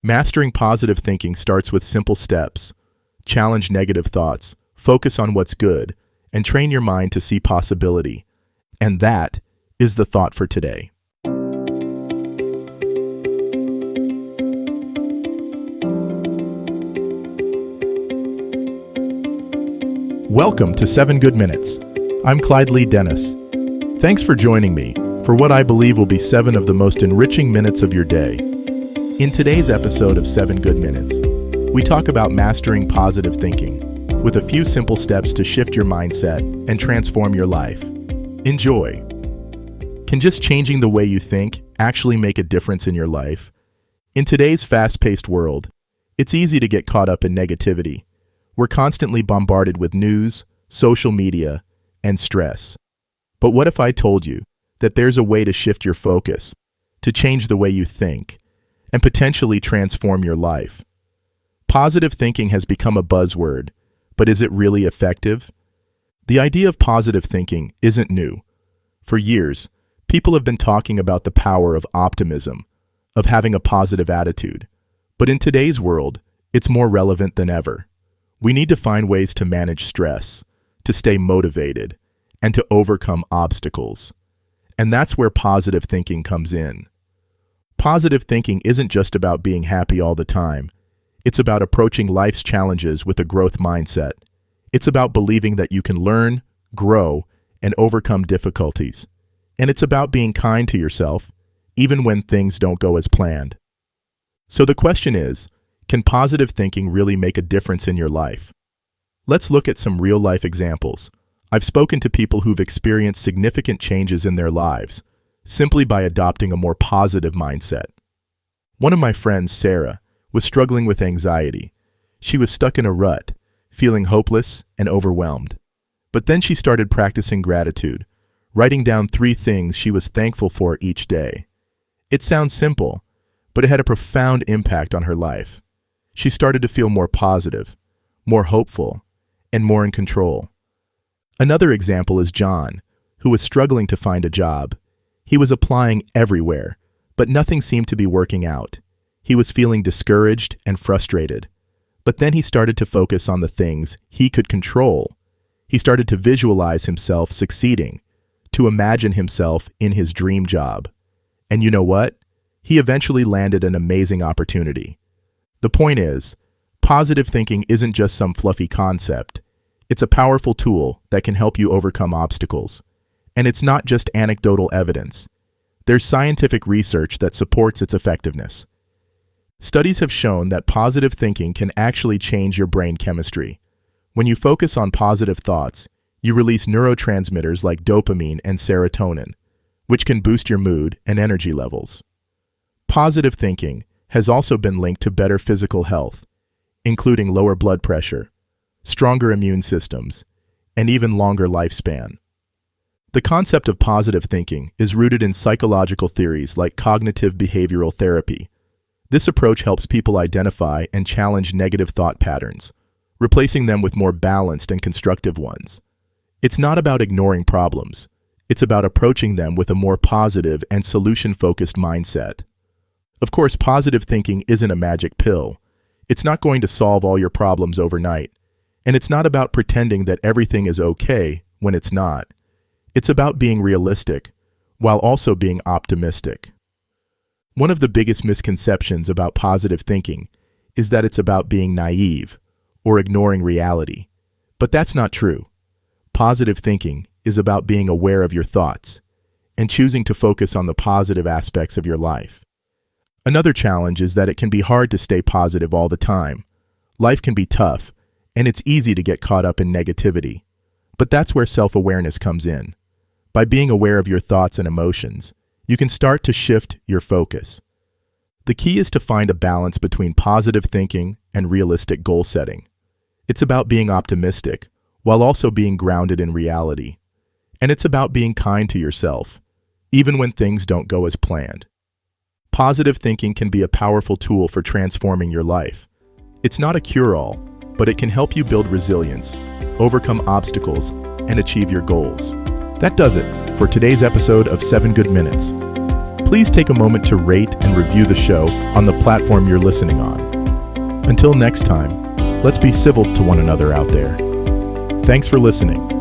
Mastering positive thinking starts with simple steps. Challenge negative thoughts, focus on what's good, and train your mind to see possibility. And that is the thought for today. Welcome to 7 Good Minutes. I'm Clyde Lee Dennis. Thanks for joining me for what I believe will be 7 of the most enriching minutes of your day. In today's episode of 7 Good Minutes, we talk about mastering positive thinking with a few simple steps to shift your mindset and transform your life. Enjoy! Can just changing the way you think actually make a difference in your life? In today's fast-paced world, it's easy to get caught up in negativity. We're constantly bombarded with news, social media, and stress. But what if I told you that there's a way to shift your focus, to change the way you think, and potentially transform your life? Positive thinking has become a buzzword, but is it really effective? The idea of positive thinking isn't new. For years, people have been talking about the power of optimism, of having a positive attitude. But in today's world, it's more relevant than ever. We need to find ways to manage stress, to stay motivated, and to overcome obstacles. And that's where positive thinking comes in. Positive thinking isn't just about being happy all the time. It's about approaching life's challenges with a growth mindset. It's about believing that you can learn, grow, and overcome difficulties. And it's about being kind to yourself, even when things don't go as planned. So the question is, can positive thinking really make a difference in your life? Let's look at some real-life examples. I've spoken to people who've experienced significant changes in their lives simply by adopting a more positive mindset. One of my friends, Sarah, was struggling with anxiety. She was stuck in a rut, feeling hopeless and overwhelmed. But then she started practicing gratitude, writing down 3 things she was thankful for each day. It sounds simple, but it had a profound impact on her life. She started to feel more positive, more hopeful, and more in control. Another example is John, who was struggling to find a job. He was applying everywhere, but nothing seemed to be working out. He was feeling discouraged and frustrated. But then he started to focus on the things he could control. He started to visualize himself succeeding, to imagine himself in his dream job. And you know what? He eventually landed an amazing opportunity. The point is, positive thinking isn't just some fluffy concept. It's a powerful tool that can help you overcome obstacles. And it's not just anecdotal evidence. There's scientific research that supports its effectiveness. Studies have shown that positive thinking can actually change your brain chemistry. When you focus on positive thoughts, you release neurotransmitters like dopamine and serotonin, which can boost your mood and energy levels. Positive thinking has also been linked to better physical health, including lower blood pressure, stronger immune systems, and even longer lifespan. The concept of positive thinking is rooted in psychological theories like cognitive behavioral therapy. This approach helps people identify and challenge negative thought patterns, replacing them with more balanced and constructive ones. It's not about ignoring problems. It's about approaching them with a more positive and solution-focused mindset. Of course, positive thinking isn't a magic pill. It's not going to solve all your problems overnight. And it's not about pretending that everything is okay when it's not. It's about being realistic, while also being optimistic. One of the biggest misconceptions about positive thinking is that it's about being naive or ignoring reality. But that's not true. Positive thinking is about being aware of your thoughts and choosing to focus on the positive aspects of your life. Another challenge is that it can be hard to stay positive all the time. Life can be tough, and it's easy to get caught up in negativity. But that's where self-awareness comes in. By being aware of your thoughts and emotions, you can start to shift your focus. The key is to find a balance between positive thinking and realistic goal setting. It's about being optimistic, while also being grounded in reality. And it's about being kind to yourself, even when things don't go as planned. Positive thinking can be a powerful tool for transforming your life. It's not a cure-all, but it can help you build resilience, overcome obstacles, and achieve your goals. That does it for today's episode of 7 Good Minutes. please take a moment to rate and review the show on the platform you're listening on. Until next time, let's be civil to one another out there. Thanks for listening.